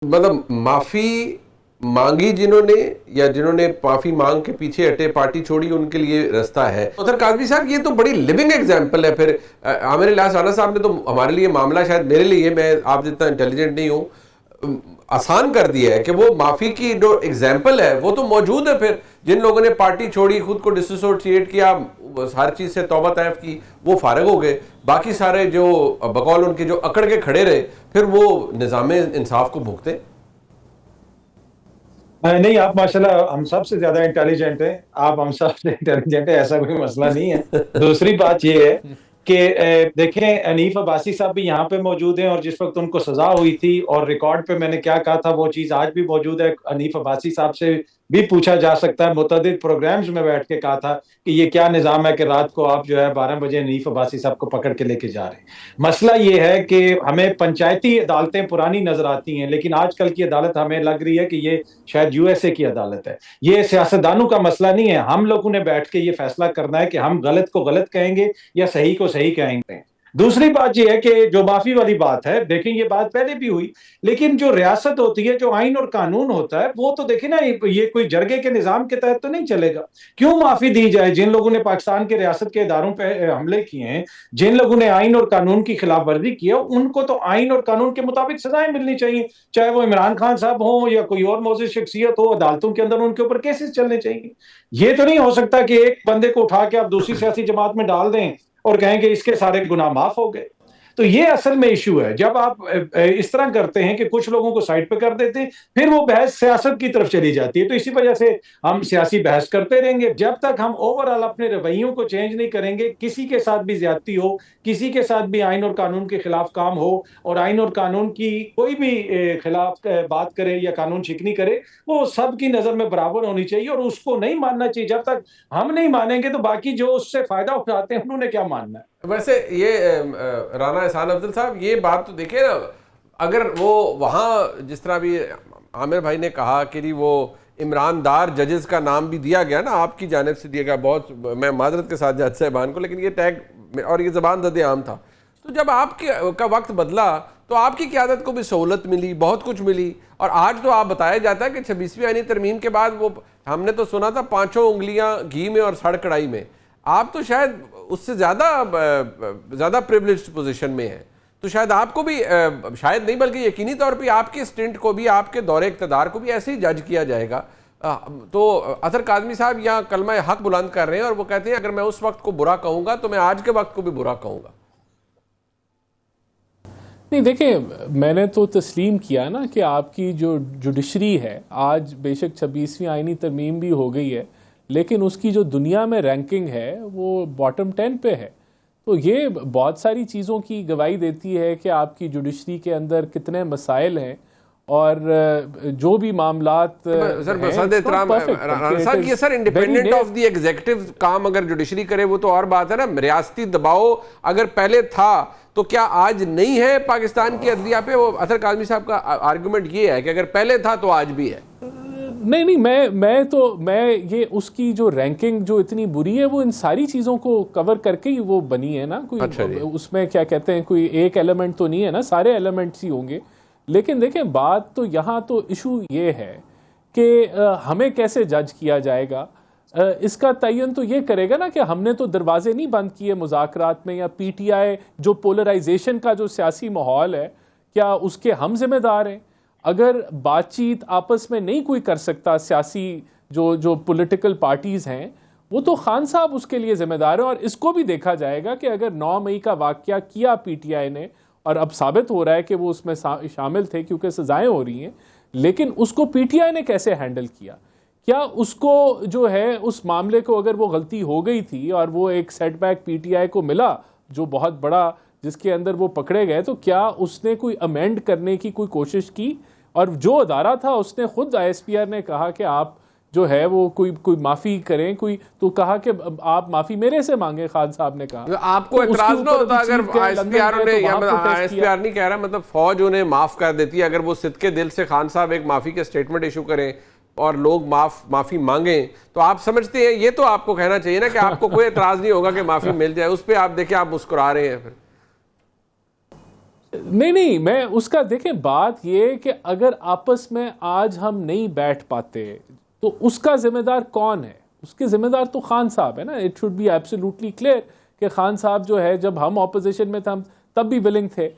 मतलब माफी मांगी जिन्होंने, या जिन्होंने माफी मांग के पीछे हटे, पार्टी छोड़ी, उनके लिए रास्ता है। उधर काजमी साहब ये तो बड़ी लिविंग एग्जांपल है। फिर आमिर इलियास राणा साहब ने तो हमारे लिए मामला, शायद मेरे लिए, मैं आप जितना इंटेलिजेंट नहीं हूं, आसान कर दिया है कि वो माफी की जो एग्जाम्पल है वो तो मौजूद है। फिर जिन लोगों ने पार्टी छोड़ी, खुद को डिसोसिएट किया, हर चीज से तौबा तैफ की, वो फारिग हो गए। बाकी सारे जो बकौल उनके जो अकड़ के खड़े रहे, फिर वो निज़ाम इंसाफ को भुगते। नहीं, आप माशाल्लाह हम सबसे ज्यादा इंटेलिजेंट हैं। आप हम सबसे इंटेलिजेंट है, ऐसा कोई मसला नहीं है। दूसरी बात ये है कि देखें, अनीफ अब्बासी साहब भी यहाँ पे मौजूद हैं और जिस वक्त उनको सजा हुई थी और रिकॉर्ड पे मैंने क्या कहा था वो चीज आज भी मौजूद है। अनीफ अब्बासी साहब से भी पूछा जा सकता है, मुतअद्दिद प्रोग्राम्स में बैठ के कहा था कि ये क्या निज़ाम है कि रात को आप जो है 12 बजे अनीफ अब्बासी साहब को पकड़ के लेके जा रहे हैं। मसला ये है कि हमें पंचायती अदालतें पुरानी नजर आती हैं, लेकिन आजकल की अदालत हमें लग रही है कि ये शायद यूएसए की अदालत है। ये सियासतदानों का मसला नहीं है। हम लोगों ने बैठ के ये फैसला करना है कि हम गलत को गलत कहेंगे या सही को सही कहेंगे। दूसरी बात यह है कि जो माफी वाली बात है, देखें ये बात पहले भी हुई, लेकिन जो रियासत होती है, जो आइन और कानून होता है, वो तो देखें ना, ये कोई जरगे के निजाम के तहत तो नहीं चलेगा। क्यों माफी दी जाए? जिन लोगों ने पाकिस्तान के रियासत के इदारों पर हमले किए हैं, जिन लोगों ने आइन और कानून की खिलाफ वर्जी की है, उनको तो आइन और कानून के मुताबिक सजाएं मिलनी चाहिए। चाहे वो इमरान खान साहब हो या कोई और मोअज़्ज़िज़ शख्सियत हो, अदालतों के अंदर उनके ऊपर केसेस चलने चाहिए। ये तो नहीं हो सकता कि एक बंदे को उठा के आप दूसरी सियासी जमात में डाल दें और कहें कि इसके सारे गुनाह माफ हो गए। तो ये असल में इशू है। जब आप इस तरह करते हैं कि कुछ लोगों को साइड पे कर देते हैं, फिर वो बहस सियासत की तरफ चली जाती है। तो इसी वजह से हम सियासी बहस करते रहेंगे जब तक हम ओवरऑल अपने रवैयों को चेंज नहीं करेंगे। किसी के साथ भी ज्यादती हो, किसी के साथ भी आइन और कानून के खिलाफ काम हो, और आइन और कानून की कोई भी खिलाफ बात करे या कानून शिकनी करे, वो सबकी नजर में बराबर होनी चाहिए और उसको नहीं मानना चाहिए। जब तक हम नहीं मानेंगे तो बाकी जो उससे फायदा उठाते हैं उन्होंने क्या मानना है। वैसे ये राना एहसान अफजल साहब, ये बात तो देखिए ना, अगर वो वहाँ जिस तरह भी आमिर भाई ने कहा कि जी वो इमरानदार जजेस का नाम भी दिया गया ना, आपकी जानिब से दिया गया, बहुत मैं माजरत के साथ जज साहबान को, लेकिन ये टैग और ये ज़बान ज़द आम था। तो जब आपके का वक्त बदला तो आपकी क़यादत को भी सहूलत मिली, बहुत कुछ मिली। और आज तो आप बताया जाता है कि 26वीं आईनी तरमीम के बाद वो, हमने तो सुना था 5 उंगलियां घी में और सड़ कढ़ाई में। आप तो शायद उससे ज़्यादा प्रिविलेज्ड पोजीशन में हैं। तो शायद आपको भी, शायद नहीं बल्कि यकीनी तौर पे आपके स्टिंट को भी, आपके दौरे इक़्तिदार को भी ऐसे ही जज किया जाएगा। तो अतर काज़मी साहब यहाँ कलमा हक बुलंद कर रहे हैं और वो कहते हैं अगर मैं उस वक्त को बुरा कहूँगा तो मैं आज के वक्त को भी बुरा कहूँगा। नहीं, देखिए, मैंने तो तस्लीम किया ना कि आपकी जो जुडिशरी है, आज बेशक 26वीं आईनी तरमीम भी हो गई है, लेकिन उसकी जो दुनिया में रैंकिंग है वो बॉटम 10 पे है। तो ये बहुत सारी चीज़ों की गवाही देती है कि आपकी जुडिशरी के अंदर कितने मसाइल हैं और जो भी मामलात सर ये sir independent of the executive काम अगर जुडिशरी करे वो तो और बात है ना। रियासती दबाव अगर पहले था तो क्या आज नहीं है पाकिस्तान की अदलिया पे? वो अतर काज़मी साहब का आर्गुमेंट ये है कि अगर पहले था तो आज भी है। नहीं, मैं ये उसकी जो रैंकिंग जो इतनी बुरी है वो इन सारी चीज़ों को कवर करके ही वो बनी है ना। कोई अच्छा, उसमें क्या कहते हैं, कोई एक एलिमेंट तो नहीं है ना, सारे एलिमेंट्स ही होंगे। लेकिन देखें, बात तो यहाँ तो इशू ये है कि हमें कैसे जज किया जाएगा। इसका तयन तो ये करेगा ना कि हमने तो दरवाजे नहीं बंद किए मुज़ाकरात में, या पीटीआई जो पोलराइजेशन का जो सियासी माहौल है, क्या उसके हम जिम्मेदार हैं? अगर बातचीत आपस में नहीं कोई कर सकता, सियासी जो पॉलिटिकल पार्टीज़ हैं, वो तो खान साहब उसके लिए जिम्मेदार है। और इसको भी देखा जाएगा कि अगर 9 मई का वाक़या किया पीटीआई ने, और अब साबित हो रहा है कि वो उसमें शामिल थे क्योंकि सजाएं हो रही हैं, लेकिन उसको पीटीआई ने कैसे हैंडल किया? क्या उसको जो है उस मामले को, अगर वो गलती हो गई थी और वो एक सेटबैक पीटीआई को मिला जो बहुत बड़ा, जिसके अंदर वो पकड़े गए, तो क्या उसने कोई अमेंड करने की कोई कोशिश की? और जो अदारा था उसने खुद आईएसपीआर ने कहा कि आप जो है वो कोई माफ़ी करें, कोई तो कहा कि आप माफ़ी मेरे से मांगे। खान साहब ने कहा आपको एतराज ना होता अगर आईएसपीआर ने, या आईएसपीआर नहीं कह रहा, मतलब फौज उन्हें माफ़ कर देती है अगर वो सिद्के दिल से खान साहब एक माफ़ी के स्टेटमेंट इशू करें और लोग माफ़ी मांगें, तो आप समझते हैं ये तो आपको कहना चाहिए ना कि आपको कोई एतराज़ नहीं होगा कि माफ़ी मिल जाए। उस पर आप देखिए, आप मुस्कुरा रहे हैं। फिर नहीं, मैं उसका देखें, बात ये कि अगर आपस में आज हम नहीं बैठ पाते तो उसका जिम्मेदार कौन है? उसके जिम्मेदार तो खान साहब है ना। It should be absolutely clear कि खान साहब जो है, जब हम ऑपोजिशन में थे हम तब भी विलिंग थे।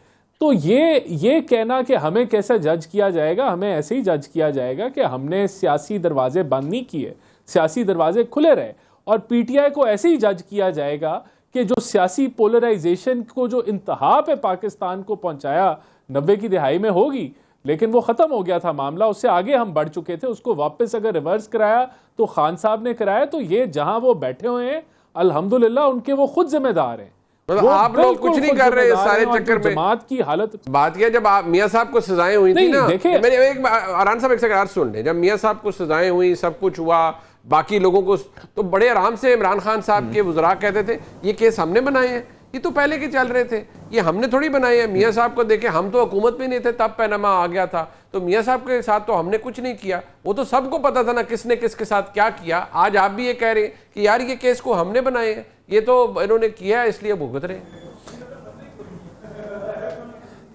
तो ये कहना कि हमें कैसे जज किया जाएगा, हमें ऐसे ही जज किया जाएगा कि हमने सियासी दरवाजे बंद नहीं किए, सियासी दरवाजे खुले रहे। और पीटीआई को ऐसे ही जज किया जाएगा कि जो सियासी पोलराइजेशन को जो इंतहा पे पाकिस्तान को पहुंचाया 90 की दिहाई में होगी, लेकिन वो ख़त्म हो गया था मामला, उससे आगे हम बढ़ चुके थे। उसको वापस अगर रिवर्स कराया तो खान साहब ने कराया। तो ये जहां वो बैठे हुए हैं अल्हम्दुलिल्लाह उनके वो खुद जिम्मेदार हैं। मतलब आप लोग कुछ नहीं कर रहे इस सारे चक्कर में। जमात की हालत बात किया जब आप मियां साहब को सजाएं हुई थी ना, देखिए मेरे एक आराम साहब एक सेकंड सुन ले। जब मियां साहब को सजाएं हुई, सब कुछ हुआ, बाकी लोगों को तो बड़े आराम से इमरान खान साहब के वज़रा कहते थे ये केस हमने बनाए हैं, ये तो पहले के चल रहे थे, ये हमने थोड़ी बनाए हैं। मियां साहब को देखे, हम तो हुकूमत में नहीं थे तब पैनामा आ गया था, तो मियां साहब के साथ तो हमने कुछ नहीं किया। वो तो सबको पता था ना किसने किसके साथ क्या किया। आज आप भी ये कह रहे हैं कि यार ये केस को हमने बनाए हैं, ये तो इन्होंने किया है इसलिए भुगत रहे हैं।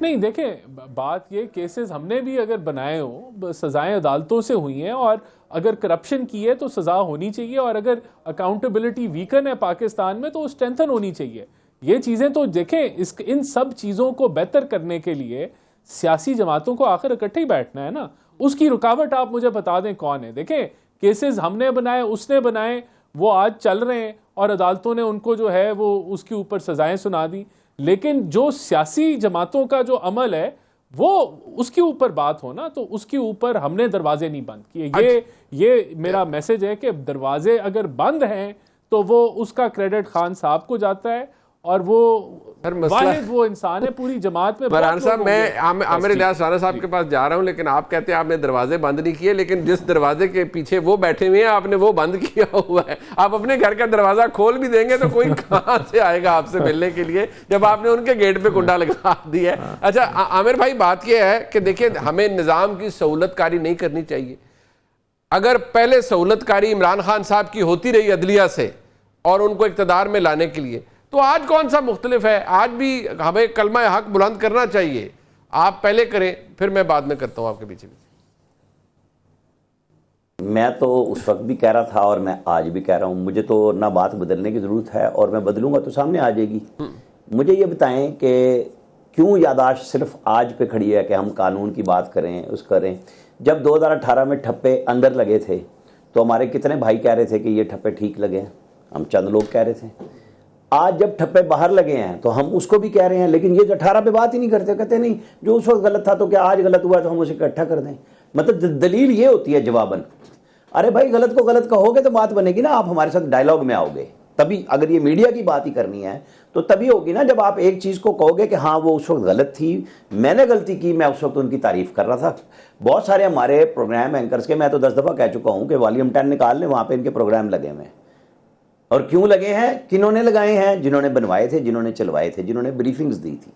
नहीं, देखें, बात ये केसेस हमने भी अगर बनाए हो, सजाएं अदालतों से हुई हैं, और अगर करप्शन की है तो सजा होनी चाहिए, और अगर अकाउंटेबिलिटी वीकन है पाकिस्तान में तो स्ट्रेंथन होनी चाहिए। ये चीज़ें तो देखें, इन सब चीज़ों को बेहतर करने के लिए सियासी जमातों को आखिर इकट्ठे ही बैठना है ना। उसकी रुकावट आप मुझे बता दें कौन है। देखें, केसेस हमने बनाए, उसने बनाए, वो आज चल रहे हैं और अदालतों ने उनको जो है वो उसके ऊपर सजाएं सुना दी। लेकिन जो सियासी जमातों का जो अमल है वो उसके ऊपर बात हो ना, तो उसके ऊपर हमने दरवाजे नहीं बंद किए। ये मेरा मैसेज है कि दरवाजे अगर बंद हैं तो वो उसका क्रेडिट खान साहब को जाता है, और वो वाहिद वो इंसान है पूरी जमात में। फरहान साहब, मैं आमिर इलियास राना साहब के पास जा रहा हूं, लेकिन आप कहते हैं आपने दरवाजे बंद नहीं किए, लेकिन जिस दरवाजे के पीछे वो बैठे हुए हैं आपने वो बंद किया हुआ है। आप अपने घर का दरवाजा खोल भी देंगे तो कोई कहां से आएगा आपसे मिलने के लिए, जब आपने उनके गेट पे कुंडा लगा दिया है। अच्छा आमिर भाई, बात यह है कि देखिए, हमें निज़ाम की सहूलतकारी नहीं करनी चाहिए। अगर पहले सहूलतकारी इमरान खान साहब की होती रही अदलिया से और उनको इक़्तिदार में लाने के लिए, तो आज कौन सा मुख्तलिफ है? आज भी हमें कलमा हक बुलंद करना चाहिए। आप पहले करें, फिर मैं बाद में करता हूं आपके पीछे। मैं तो उस वक्त भी कह रहा था और मैं आज भी कह रहा हूं, मुझे तो ना बात बदलने की ज़रूरत है, और मैं बदलूंगा तो सामने आ जाएगी। मुझे ये बताएं कि क्यों यादाश्त सिर्फ आज पे खड़ी है कि हम कानून की बात करें, उस करें। जब 2018 में ठप्पे अंदर लगे थे तो हमारे कितने भाई कह रहे थे कि ये ठप्पे ठीक लगे हैं, हम चंद लोग कह रहे थे। आज जब ठप्पे बाहर लगे हैं तो हम उसको भी कह रहे हैं, लेकिन ये 18 पे बात ही नहीं करते। कहते नहीं जो उस वक्त गलत था तो क्या आज गलत हुआ तो हम उसे इकट्ठा कर दें। मतलब दलील ये होती है जवाबन, अरे भाई गलत को गलत कहोगे तो बात बनेगी ना, आप हमारे साथ डायलॉग में आओगे तभी। अगर ये मीडिया की बात ही करनी है तो तभी होगी ना, जब आप एक चीज़ को कहोगे कि हाँ वो उस वक्त गलत थी, मैंने गलती की, मैं उस वक्त उनकी तारीफ कर रहा था। बहुत सारे हमारे प्रोग्राम एंकर्स के, मैं तो 10 दफ़ा कह चुका हूँ कि वॉल्यूम 10 निकाल लें, वहाँ पर इनके प्रोग्राम लगे हुए हैं। और क्यों लगे हैं, किन्होंने लगाए हैं? जिन्होंने बनवाए थे, जिन्होंने चलवाए थे, जिन्होंने ब्रीफिंग्स दी थी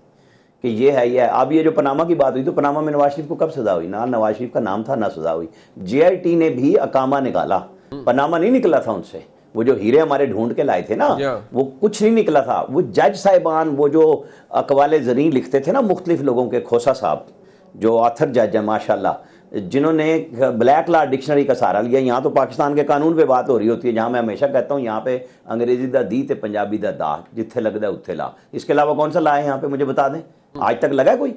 कि ये है, ये है। अब ये जो पनामा की बात हुई, तो पनामा में नवाज शरीफ को कब सजा हुई? ना नवाज शरीफ का नाम था ना सजा हुई। JIT ने भी अकामा निकाला, पनामा नहीं निकला था उनसे। वो जो हीरे हमारे ढूंढ के लाए थे ना, वो कुछ नहीं निकला था। वो जज साहिबान, वो जो अकवाले ज़री लिखते थे ना मुख्तलिफ लोगों के, खोसा साहब जो ऑथर जज है माशाल्लाह, जिन्होंने ब्लैक लॉ डिक्शनरी का सहारा लिया। यहाँ तो पाकिस्तान के कानून पे बात हो रही होती है, जहाँ मैं हमेशा कहता हूँ यहाँ पे अंग्रेजी दा दी ते पंजाबी दा दा, जिथे लगता है उत्थे ला। इसके अलावा कौन सा ला है यहाँ पे, मुझे बता दें, आज तक लगा कोई?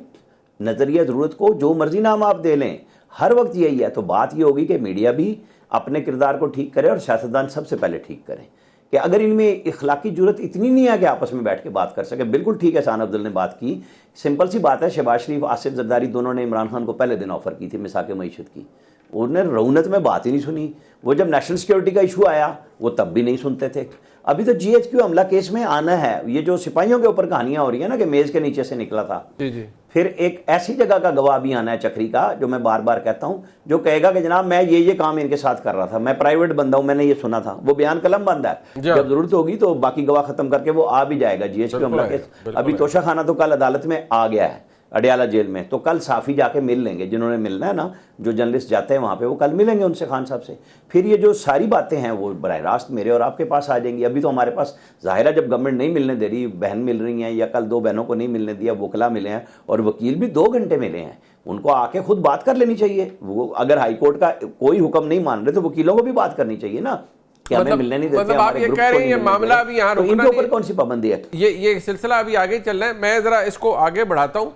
नजरिया ज़रूरत को जो मर्जी नाम आप दे लें, हर वक्त यही है। तो बात ये होगी कि मीडिया भी अपने किरदार को ठीक करे और सियासतदान सबसे पहले ठीक करें कि अगर इनमें इखलाकी जरूरत इतनी नहीं है कि आपस में बैठ के बात कर सके। बिल्कुल ठीक है, शान अब्दुल ने बात की, सिंपल सी बात है। शहबाज शरीफ, आसिफ जरदारी दोनों ने इमरान खान को पहले दिन ऑफर की थी मिसाक मईशत की, उन्होंने रौनत में बात ही नहीं सुनी। वो जब नेशनल सिक्योरिटी का इशू आया वो तब भी नहीं सुनते थे। अभी तो GHQ हमला केस में आना है। ये जो सिपाहियों के ऊपर कहानियां हो रही है ना कि मेज के नीचे से निकला था, जी। फिर एक ऐसी जगह का गवाह भी आना है चक्री का, जो मैं बार बार कहता हूं, जो कहेगा कि जनाब मैं ये काम इनके साथ कर रहा था, मैं प्राइवेट बंदा हूं, मैंने ये सुना था। वो बयान कलम बंद है, जब जरूरत होगी तो बाकी गवाह खत्म करके वो आ भी जाएगा। GHQ हमला केस अभी तोशाखाना तो कल अदालत में आ गया है, अडयाला जेल में, तो कल साफ़ी जाके मिल लेंगे, जिन्होंने मिलना है ना, जो जर्नलिस्ट जाते हैं वहाँ पे, वो कल मिलेंगे उनसे, खान साहब से। फिर ये जो सारी बातें हैं वो बराह रास्त मेरे और आपके पास आ जाएंगी। अभी तो हमारे पास ज़ाहिर है, जब गवर्नमेंट नहीं मिलने दे रही, बहन मिल रही हैं या कल 2 बहनों को नहीं मिलने दिया, वकला मिले हैं और वकील भी 2 घंटे मिले हैं, उनको आके खुद बात कर लेनी चाहिए। वो अगर हाईकोर्ट का कोई हुक्म नहीं मान रहे तो वकीलों को भी बात करनी चाहिए ना, कि हमें मिलने नहीं देते, मतलब आप ये कह रहे हैं ये मामला अभी यहाँ तो रुकना इनके ऊपर नहीं, कौन सी पाबंदी है? ये सिलसिला अभी आगे चल रहा है। मैं जरा इसको आगे बढ़ाता हूँ।